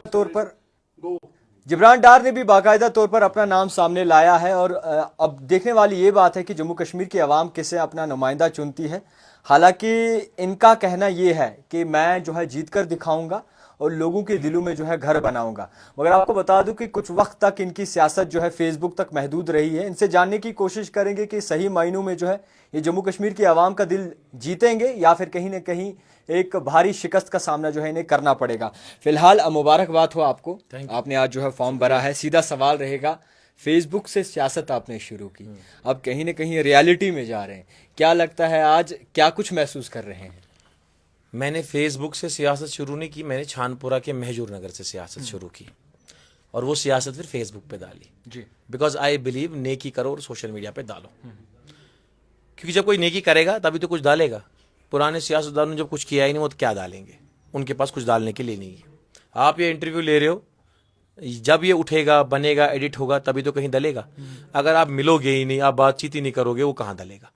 तौर पर जिब्रान डार ने भी बाकायदा तौर पर अपना नाम सामने लाया है और अब देखने वाली ये बात है कि जम्मू कश्मीर की आवाम किसे अपना नुमाइंदा चुनती है। हालांकि इनका कहना ये है कि मैं जो है जीत कर दिखाऊंगा और लोगों के दिलों में जो है घर बनाऊंगा। मगर आपको बता दूं कि कुछ वक्त तक इनकी सियासत जो है फेसबुक तक महदूद रही है। इनसे जानने की कोशिश करेंगे कि सही मायनों में जो है ये जम्मू कश्मीर की आवाम का दिल जीतेंगे या फिर कहीं ना कहीं एक भारी शिकस्त का सामना जो है इन्हें करना पड़ेगा। फिलहाल मुबारकबाद हो आपको, आपने आज जो है फॉर्म भरा है। सीधा सवाल रहेगा, फेसबुक से सियासत आपने शुरू की, अब कहीं ना कहीं रियलिटी में जा रहे हैं, क्या लगता है आज क्या कुछ महसूस कर रहे हैं? मैंने फेसबुक से सियासत शुरू नहीं की, मैंने छानपुरा के महजूर नगर से सियासत शुरू की और वो सियासत फिर फेसबुक पे डाली जी। बिकॉज आई बिलीव नेकी करो और सोशल मीडिया पे डालो, क्योंकि जब कोई नेकी करेगा तभी तो कुछ डालेगा। पुराने सियासतदानों ने जब कुछ किया ही नहीं वो तो क्या डालेंगे, उनके पास कुछ डालने के लिए नहीं है। आप ये इंटरव्यू ले रहे हो, जब ये उठेगा बनेगा एडिट होगा तभी तो कहीं डलेगा। अगर आप मिलोगे ही नहीं, आप बातचीत ही नहीं करोगे, वो कहाँ डलेगा।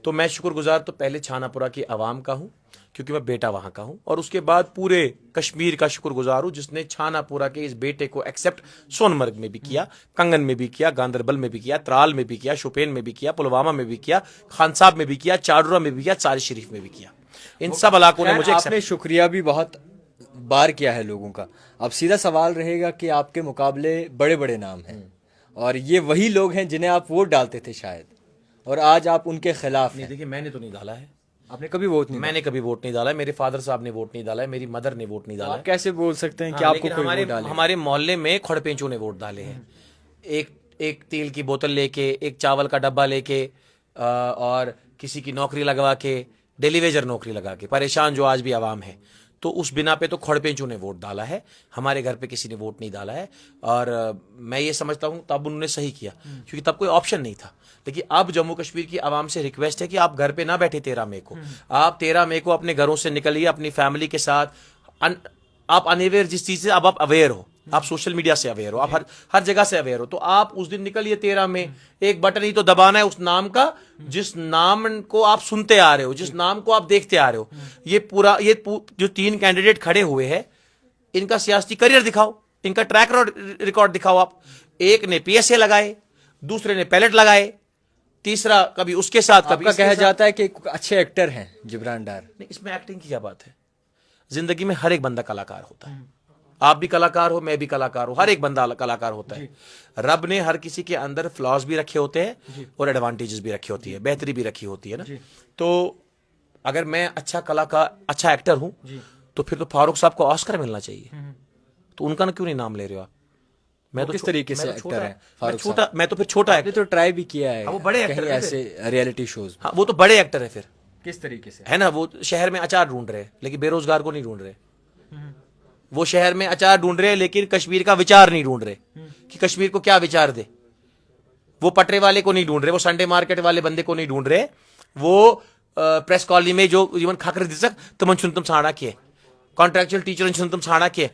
तो मैं शुक्रगुजार तो पहले छानापुरा की आवाम का हूँ क्योंकि मैं बेटा वहां का हूं, और उसके बाद पूरे कश्मीर का शुक्रगुजार हूं जिसने छानापुरा के इस बेटे को एक्सेप्ट सोनमर्ग में भी किया, कंगन में भी किया, गांदरबल में भी किया, त्राल में भी किया, शोपियान में भी किया, पुलवामा में भी किया, खानसाब में भी किया, चाडुरा में भी किया, चार शरीफ में भी किया। इन सब इलाकों ने मुझे आपने शुक्रिया भी बहुत बार किया है लोगों का। अब सीधा सवाल रहेगा कि आपके मुकाबले बड़े बड़े नाम हैं और ये वही लोग हैं जिन्हें आप वोट डालते थे शायद, और आज आप उनके खिलाफ हैं। देखिए, मैंने तो नहीं डाला है। आपने कभी वोट नहीं? मैंने कभी वोट नहीं डाला, मेरे फादर साहब ने वोट नहीं डाला है, मेरी मदर ने वोट नहीं डाला। आप कैसे बोल सकते हैं कि आपको कोई वोट डाले? हमारे मोहल्ले में खड़पेंचों ने वोट डाले हैं। एक तेल की बोतल लेके, एक चावल का डब्बा लेके, और किसी की नौकरी लगवा के, डेलीवेजर नौकरी लगा के परेशान जो आज भी आवाम है, तो उस बिना पे तो खड़पेंचों ने वोट डाला है। हमारे घर पे किसी ने वोट नहीं डाला है और मैं ये समझता हूं तब उन्होंने सही किया क्योंकि तब कोई ऑप्शन नहीं था। लेकिन अब जम्मू कश्मीर की आवाम से रिक्वेस्ट है कि आप घर पे ना बैठे 13 मई को, आप 13 मई को अपने घरों से निकलिए अपनी फैमिली के साथ। आप अनअवेयर जिस चीज से अब आप अवेयर हो, आप सोशल मीडिया से अवेयर हो, आप हर जगह से अवेयर हो, तो आप उस दिन निकलिए 13 में। एक बटन ही तो दबाना है उस नाम का जिस नाम को आप सुनते आ रहे हो, जिस नाम को आप देखते आ रहे हो। ये जो 3 कैंडिडेट खड़े हुए हैं, इनका सियासी करियर दिखाओ, इनका ट्रैक रिकॉर्ड दिखाओ। आप एक ने पीएसए लगाए, दूसरे ने पैलेट लगाए, तीसरा कभी उसके साथ कभी आपका कहा जाता है कि अच्छे एक्टर हैं जिब्रान डार। नहीं, इसमें एक्टिंग की क्या बात है? जिंदगी में हर एक बंदा कलाकार होता है। आप भी कलाकार हो, मैं भी कलाकार हूं, हर एक बंदा कलाकार होता है। रब ने हर किसी के अंदर फ्लॉज भी रखे होते हैं और एडवांटेजेस भी रखी होती है, बेहतरी भी रखी होती है ना। तो अगर मैं अच्छा कलाकार, अच्छा एक्टर हूं, तो फिर तो फारूक साहब को ऑस्कर मिलना चाहिए। तो उनका ना क्यों नहीं नाम ले रहे हो आप? मैं तो किस तरीके से एक्टर है फारूक छोटा, मैं तो फिर छोटा एक्टर। तो ट्राई भी किया है वो बड़े एक्टर ऐसे रियलिटी शोज। हाँ, वो तो बड़े एक्टर है फिर। किस तरीके से है ना, वो शहर में अचार ढूंढ रहे हैं लेकिन बेरोजगार को नहीं ढूंढ रहे। वो शहर में अचार ढूंढ रहे हैं लेकिन कश्मीर का विचार नहीं ढूंढ रहे कि कश्मीर को क्या विचार दे। वो पटरे वाले को नहीं ढूंढ रहे, वो संडे मार्केट वाले बंदे को नहीं ढूंढ रहे, वो प्रेस कॉलोनी में जो जीवन खाकर दिसक तुम तुम साड़ा के कॉन्ट्रेक्चुअल टीचर तुम साड़ा के,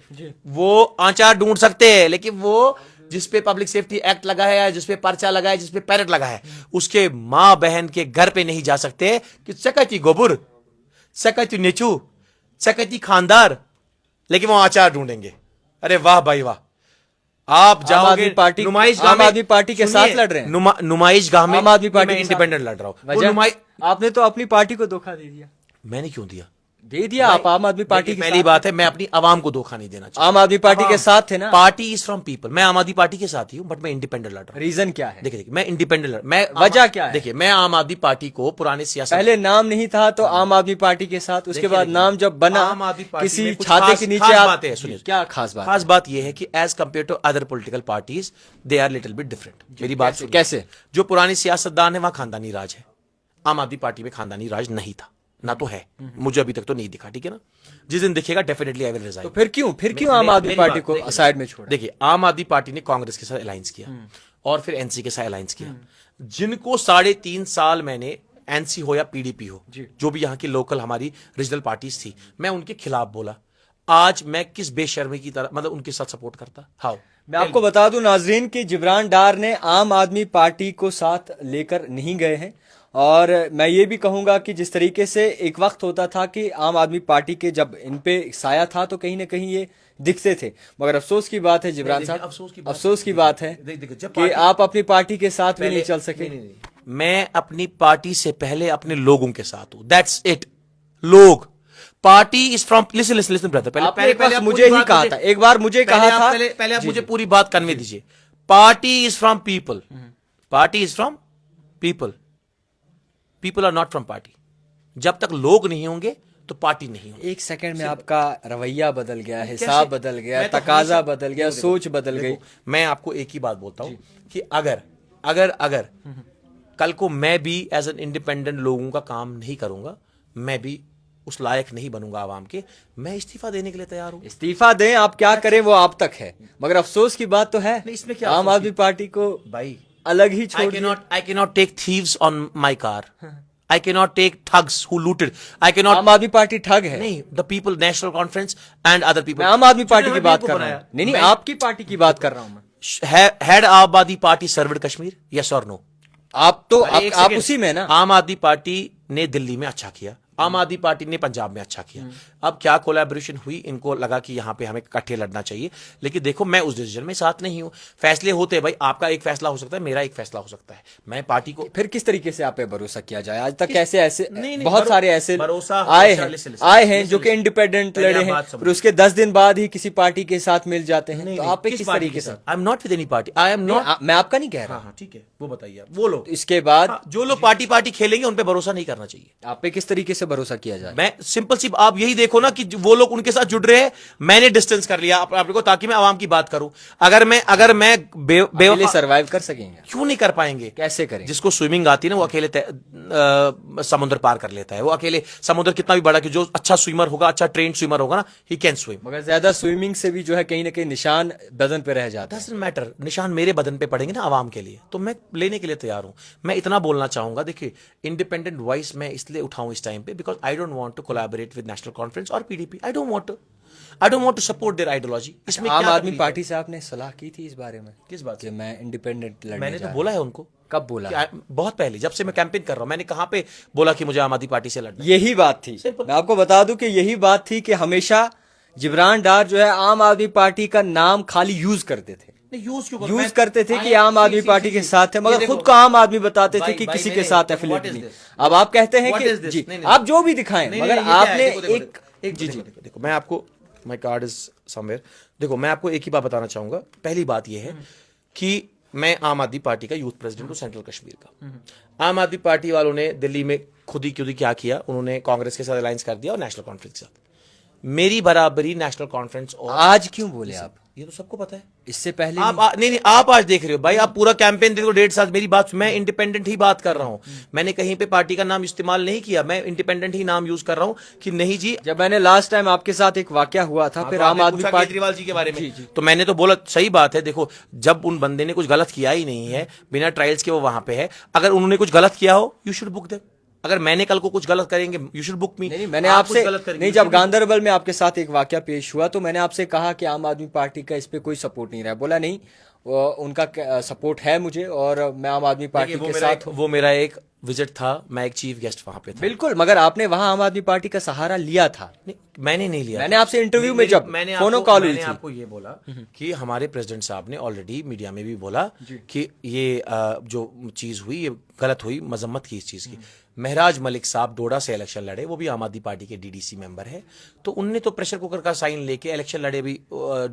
वो आचार ढूंढ सकते हैं। लेकिन वो जिसपे पब्लिक सेफ्टी एक्ट लगा है या जिसपे पर्चा लगा है, जिसपे पैरेट लगा है, उसके मां बहन के घर पे नहीं जा सकते कि सकती गोबुर, सकती नेचू, सकती खानदार, लेकिन वो आचार ढूंढेंगे। अरे वाह भाई वाह, आप जाओगे पार्टी, आम आदमी पार्टी के साथ लड़ रहे हैं। नुमाइश गाह में आम आदमी पार्टी इंडिपेंडेंट लड़ रहा हूं। आपने तो अपनी पार्टी को धोखा दे दिया। मैंने क्यों दिया? दे दिया आप आम आदमी पार्टी की। पहली बात है, मैं अपनी आवाम को धोखा नहीं देना चाहता। आम आदमी पार्टी के साथ थे ना। Party is from people. मैं आम आदमी पार्टी के साथ ही हूं बट मैं इंडिपेंडेंट लड़ रहा हूं। रीजन क्या है? देखिए, मैं इंडिपेंडेंट मैं वजह क्या है? देखिए, मैं आम आदमी पार्टी को पुराने सियासत, पहले नाम नहीं था तो आम आदमी पार्टी के साथ, उसके बाद नाम जब बना आम आदमी पार्टी किसी छाते के नीचे बातें सुनिए। क्या खास बात? खास बात यह है कि as compare to other political parties they are little bit different. मेरी बात कैसे? जो पुराने सियासतदान है वहां खानदानी राज है। आम आदमी पार्टी में खानदानी राज नहीं था, ना तो है, मुझे अभी तक तो नहीं दिखा। ठीक है ना, जिस दिन दिखेगा डेफिनेटली आई विल रिजाइन। तो फिर क्यों आम आदमी पार्टी को साइड में छोड़ा? देखिए, आम आदमी पार्टी ने कांग्रेस के साथ अलायंस किया और फिर एनसी के साथ अलायंस किया। जिनको 3.5 साल मैंने, एनसी हो या पीडीपी हो, जो भी यहाँ की लोकल हमारी रीजनल पार्टीज थी, मैं उनके खिलाफ बोला। आज मैं किस बेशर्मी की तरह मतलब उनके साथ सपोर्ट करता? हाउ? मैं आपको बता दूं नाजरीन कि जिब्रान डार ने आम आदमी पार्टी को साथ लेकर नहीं गए हैं, और मैं ये भी कहूंगा कि जिस तरीके से एक वक्त होता था कि आम आदमी पार्टी के जब इन पे साया था तो कहीं ना कहीं ये दिखते थे। मगर अफसोस की बात है जिब्रान देखिए, साहब, अफसोस की बात है देखिए, जब कि पार्टी- आप अपनी पार्टी के साथ भी नहीं चल सके। नहीं। मैं अपनी पार्टी से पहले अपने लोगों के साथ हूं, दैट्स इट। लोग, party is from, listen listen listen brother, पहले आपने पहले एक वक्त आप मुझे पूरी ही बात कहा था, एक बार मुझे पहले कहा आप- था। पहले आप जी, मुझे जी। पूरी बात कन्वे दीजिए। Party is from people, party is from people, people are not from party. जब तक लोग नहीं होंगे तो पार्टी नहीं होगी। एक सेकंड में आपका रवैया बदल गया, कैसे? हिसाब बदल गया, मैं तो तकाजा हमेशा- बदल गया, देखो, सोच बदल गई। देखो, मैं आपको एक ही बात बोलता हूं कि अगर अगर अगर कल को मैं भी एज एन इंडिपेंडेंट लोगों का काम नहीं करूंगा, मैं भी उस लायक नहीं बनूंगा आवाम के, मैं इस्तीफा देने के लिए तैयार हूं। इस्तीफा दें, आप क्या करें वो आप तक है। मगर अफसोस की बात तो है, नहीं, इसमें क्या आम अफसोस आदमी पार्टी को भाई, अलग ही छोड़ दिया। I cannot take thieves on my car. I cannot take thugs who looted. I cannot. आम आदमी पार्टी ठग है। नहीं, the people, National Conference and other people. मैं आम आदमी पार्टी की बात कर रहा बनाया। हूँ। नहीं, मैं- आपकी पार्टी की बात कर रहा हूं मैं। Had आम आदमी party served Kashmir? Yes or no? आप तो एक आप सेकंड। उसी में ना। आम आदमी पार्टी ने दिल्ली में अच्छा किया, आम आदमी पार्टी ने पंजाब में अच्छा किया। अब क्या कोलैबोरेशन हुई, इनको लगा कि यहां पे हमें इकट्ठे लड़ना चाहिए। लेकिन देखो, मैं उस डिसीजन में साथ नहीं हूं। फैसले होते हैं भाई, आपका एक फैसला हो सकता है, मेरा एक फैसला हो सकता है। मैं पार्टी को फिर किस तरीके से आप पे भरोसा किया जाए? आज तक कैसे ऐसे नहीं, बहुत सारे ऐसे भरोसा आए हमेशा- हैं listen, आए हैं listen, जो कि listen. इंडिपेंडेंट पहले लड़े आप हैं, बात फिर समझो। उसके 10 दिन बाद ही किसी पार्टी के साथ मिल जाते हैं। तो आप पे किस पार्टी तरीके के से? साथ? I am not with any party, I am not. मैं आपका नहीं कह रहा। हाँ, ठीक है, वो बताइए आप। वो लोग, इसके बाद हाँ, जो लोग पार्टी पार्टी खेलेंगे उन पे भरोसा नहीं करना चाहिए। आप पे किस तरीके से भरोसा किया जाए? मैं सिंपल सी, आप यही देखो ना कि वो लोग उनके साथ जुड़ रहे हैं, मैंने डिस्टेंस कर लिया अपने को, ताकि मैं आवाम की बात करूं। अगर मैं अकेले सर्वाइव कर सकेंगे? क्यों नहीं कर पाएंगे? कैसे करें? जिसको स्विमिंग आती है ना, वो अकेले समुद्र पार कर लेता है। वो अकेले समुद्र कितना भी बड़ा, कि जो अच्छा स्विमर होगा, अच्छा ट्रेन स्विमर होगा ना, ही कैन स्विम। मगर ज्यादा स्विमिंग से भी जो है कहीं ना कहीं निशान बदन पे रह जाता है। डजंट मैटर, निशान मेरे बदन पे पड़ेंगे ना आवाम के लिए, तो मैं लेने के लिए तैयार हूं। मैं इतना बोलना चाहूंगा, देखिए, इंडिपेंडेंट वॉइस मैं इसलिए उठाऊं इस टाइम पे, because I don't want to collaborate with national conference और PDP. I don't want to support their ideology. इसमें आम क्या आदमी तकलीफ पार्टी से आपने सलाह की थी इस बारे में? किस बात कि मैं इंडिपेंडेंट लड़ने मैंने तो जा बोला है उनको। कब बोला? बहुत पहले, जब से मैं कैंपेन कर रहा हूं, मैंने कहां पे बोला कि मुझे आम आदमी पार्टी से लड़ना है? यही बात थी। मैं आपको बता दूं कि यही बात थी कि हमेशा जिब्रान डार जो है आम आदमी पार्टी का नाम खाली यूज करते थे। यूज करते थे कि आम आदमी पार्टी के साथ है, मगर खुद को आम आदमी बताते थे कि किसी के साथ एफिलिएट नहीं। अब आप कहते हैं कि जी, आप जो भी दिखाएं, मगर आपने एक जी जी देखो, मैं आपको, माय कार्ड इज समवेयर। देखो, मैं आपको एक ही बात बताना चाहूंगा। पहली बात यह है कि मैं आम आदमी पार्टी का यूथ प्रेसिडेंट हूं सेंट्रल कश्मीर का। आम आदमी पार्टी वालों ने दिल्ली में खुद ही क्या किया, उन्होंने कांग्रेस के साथ अलायंस कर दिया और नेशनल कॉन्फ्रेंस के साथ। मेरी बराबरी नेशनल कॉन्फ्रेंस और आज क्यों बोले आप? ये तो सबको पता है। इससे पहले आप नहीं, आप आज देख रहे हो भाई, आप पूरा कैंपेन देखो, 1.5 साल। मेरी बात, मैं इंडिपेंडेंट ही बात कर रहा हूं। मैंने कहीं पे पार्टी का नाम इस्तेमाल नहीं किया, मैं इंडिपेंडेंट ही नाम यूज कर रहा हूं कि नहीं जी। जब मैंने लास्ट टाइम आपके साथ एक वाकया हुआ था, फिर आम आदमी पार्टी केजरीवाल जी के बारे में, तो मैंने तो बोला, सही बात है। देखो, जब उन बंदे ने कुछ गलत किया ही नहीं है, बिना ट्रायल्स के वो वहां पे है, अगर उन्होंने कुछ गलत किया हो, यू शुड बुक देम। अगर मैंने कल को कुछ गलत करेंगे, यू शुड बुक मी। नहीं, मैंने आपसे नहीं, जब गांधरबल में आपके साथ एक वाकया पेश हुआ तो मैंने आपसे कहा कि आम आदमी पार्टी का इस पे कोई सपोर्ट नहीं रहा। बोला नहीं, उनका सपोर्ट है मुझे और मैं आम आदमी पार्टी के साथ। वो मेरा एक विजिट था, मैं एक चीफ गेस्ट वहां पे था। बिल्कुल, मगर आपने वहां आम आदमी पार्टी का सहारा लिया था। मैंने नहीं लिया। मैंने आपसे इंटरव्यू में जब फोनो कॉल हुई थी, मैंने आपको ये बोला कि हमारे प्रेसिडेंट साहब ने ऑलरेडी मीडिया में भी बोला कि ये जो चीज हुई, ये गलत हुई, मजम्मत की इस चीज की। महराज मलिक साहब डोडा से इलेक्शन लड़े, वो भी आम आदमी पार्टी के डीडीसी मेंबर है, तो उनने तो प्रेशर कुकर का साइन लेके इलेक्शन लड़े भी।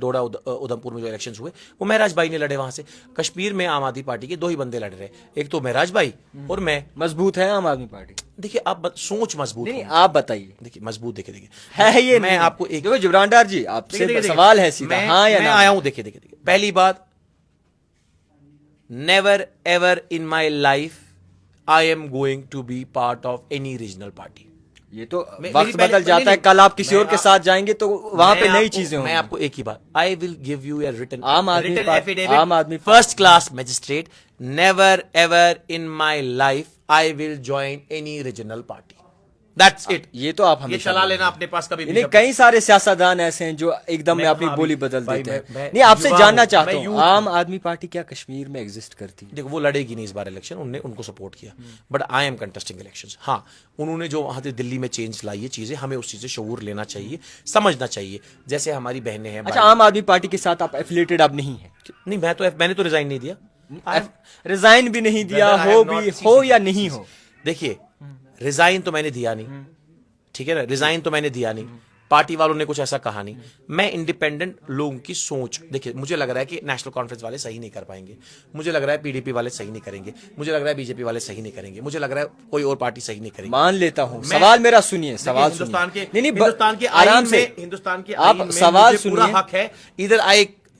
डोडा उधमपुर में जो इलेक्शंस हुए, वो महराज भाई ने लड़े वहां से। कश्मीर में आम आदमी पार्टी के 2 ही बंदे लड़ रहे, एक तो महराज भाई और मैं। मजबूत है आम आदमी पार्टी? देखिए, आप सोच मजबूत नहीं, आप बताइए। देखिए, मजबूत देखिए है ये। मैं आपको एक, देखो जिब्रान डार जी, आपसे सवाल है सीधा, हाँ या मैं ना? आया हूं। देखिए, पहली बात, never ever in my life I am going to be part of any regional party. ये तो वक्त बदल जाता है, कल आप किसी और के साथ जाएंगे तो वहां पे नई चीजें होंगी। मैं आपको एक ही बात, I will give you a written आम आदमी first class magistrate, never ever in my life I will join any regional party. That's it. ये तो आप ये हमेशा चला लेना अपने पास कभी नहीं, कई सारे सियासतदान ऐसे हैं जो एकदम में अपनी बोली बदल देते हैं। नहीं, आपसे जानना चाहता हूँ, आम आदमी पार्टी क्या कश्मीर में एग्जिस्ट करती है? देखो, वो लड़ेगी नहीं इस बार इलेक्शन, उनने उनको सपोर्ट किया, but I am contesting elections. हाँ, उन्होंने जो वहां से दिल्ली में चेंज लाई है चीजें, हमें उस चीज से शऊर लेना चाहिए, समझना चाहिए। जैसे हमारी बहनें हैं। अच्छा, आम आदमी पार्टी के साथ आप एफिलेटेड अब नहीं है? नहीं, मैंने तो रिजाइन नहीं दिया। रिजाइन भी नहीं दिया, हो या नहीं हो। देखिए, रिजाइन तो मैंने दिया नहीं, ठीक है ना, रिजाइन तो मैंने दिया नहीं, पार्टी वालों ने कुछ ऐसा कहा नहीं। मैं इंडिपेंडेंट लोगों की सोच, देखिए मुझे लग रहा है कि नेशनल कॉन्फ्रेंस वाले सही नहीं कर पाएंगे, मुझे लग रहा है पीडीपी वाले सही नहीं करेंगे, मुझे लग रहा है बीजेपी वाले सही नहीं करेंगे, मुझे लग रहा है कोई और पार्टी सही नहीं करेगी। मान लेता हूं, सवाल मेरा सुनिए, सवाल हिंदुस्तान के हिंदुस्तान के आराम से, हिंदुस्तान के आप सवाल पूरा हक है,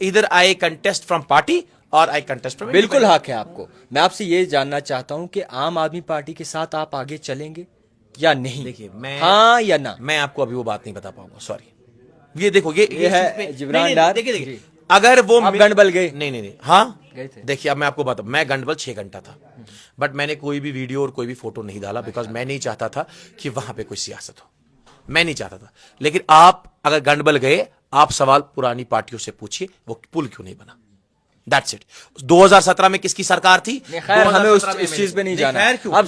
इधर आई कंटेस्ट फ्रॉम पार्टी और आई कंटेस्ट फ्रॉम। बिल्कुल हक है आपको। मैं आपसे ये जानना चाहता हूं कि आम आदमी पार्टी के साथ आप आगे चलेंगे या नहीं? देखिए, मैं हाँ या ना, मैं आपको अभी वो बात नहीं बता पाऊंगा, सॉरी। ये देखो, ये है जिब्रान डार। देखिए, अगर वो आप गंडबल गए? नहीं, हाँ गए थे। देखिए, अब मैं आपको बताऊं, मैं गंडबल 6 घंटा था, बट मैंने कोई भी वीडियो और कोई भी फोटो नहीं डाला, बिकॉज मैं नहीं चाहता था कि वहां पे कोई सियासत हो, मैं नहीं चाहता था। लेकिन आप अगर गंडबल गए, आप सवाल पुरानी पार्टियों से पूछिए वो पुल क्यों नहीं बना। That's it. 2017 में किसकी सरकार थी? खैर, हमें इस चीज पे नहीं जाना। अब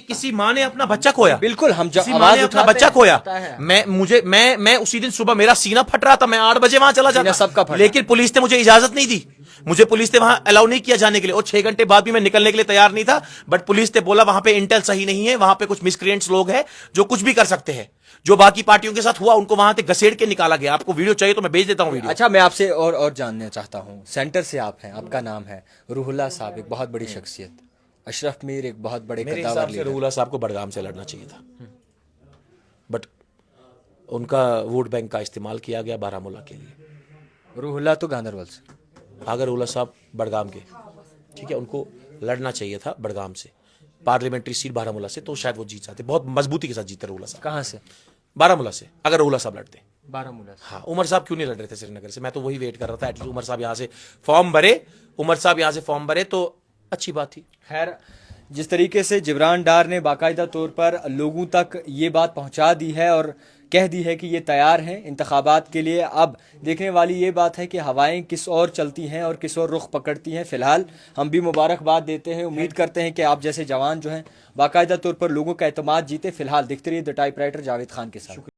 किसी माँ ने अपना बच्चा खोया। बिल्कुल, हम आवाज अपना बच्चा खोया। मैं उसी दिन सुबह मेरा सीना फट रहा था, मैं 8 बजे वहां चला जाता सबका, लेकिन पुलिस ने मुझे इजाजत नहीं दी, मुझे पुलिस ने वहां अलाउ नहीं किया जाने के लिए, और 6 घंटे बाद भी मैं निकलने के लिए तैयार नहीं था, बट पुलिस ने बोला वहां पे इंटेल सही नहीं है, वहां पे कुछ मिसक्रिएंट्स लोग हैं जो कुछ भी कर सकते हैं। जो बाकी पार्टियों के साथ हुआ, उनको वहां से घसीट के निकाला गया। आपको वीडियो चाहिए तो मैं भेज देता हूं वीडियो। अच्छा, मैं आपसे और जानना चाहता हूं, सेंटर से आप हैं, आपका नाम है रूहुल्लाह साहब, एक बहुत बड़ी शख्सियत, अशरफ मीर एक बहुत बड़े मेरे हिसाब से रूहुल्लाह साहब को बडगाम से लड़ना चाहिए था, बट उनका वोट बैंक का इस्तेमाल किया गया बारामूला के लिए। रूहुल्लाह तो गांधरबल से, अगर रूहुल्लाह साहब बडगाम के, ठीक है, उनको लड़ना चाहिए था बडगाम से, पार्लियामेंट्री सीट बारामूला से, तो शायद वो जीत जाते, बहुत मजबूती के साथ जीते रूहुल्लाह साहब। कहां से? बारामूला से। अगर रूहुल्लाह साहब लड़ते बारामूला से। हाँ, उमर साहब क्यों नहीं लड़ रहे थे श्रीनगर से? मैं तो वही वेट कर रहा था, एटलीस्ट उमर साहब यहाँ से फॉर्म भरे, उमर साहब यहाँ से फॉर्म भरे तो अच्छी बात थी। खैर, जिस तरीके से जिब्रान डार ने बाकायदा तौर पर लोगों तक ये बात पहुंचा दी है और कह दी है कि ये तैयार हैं इंतखाबात के लिए, अब देखने वाली ये बात है कि हवाएं किस ओर चलती हैं और किस ओर रुख पकड़ती हैं। फिलहाल हम भी मुबारकबाद देते हैं, उम्मीद करते हैं कि आप जैसे जवान जो हैं बाकायदा तौर पर लोगों का एतमाद जीते। फिलहाल देखते रहिए द टाइपराइटर जावेद खान के साथ।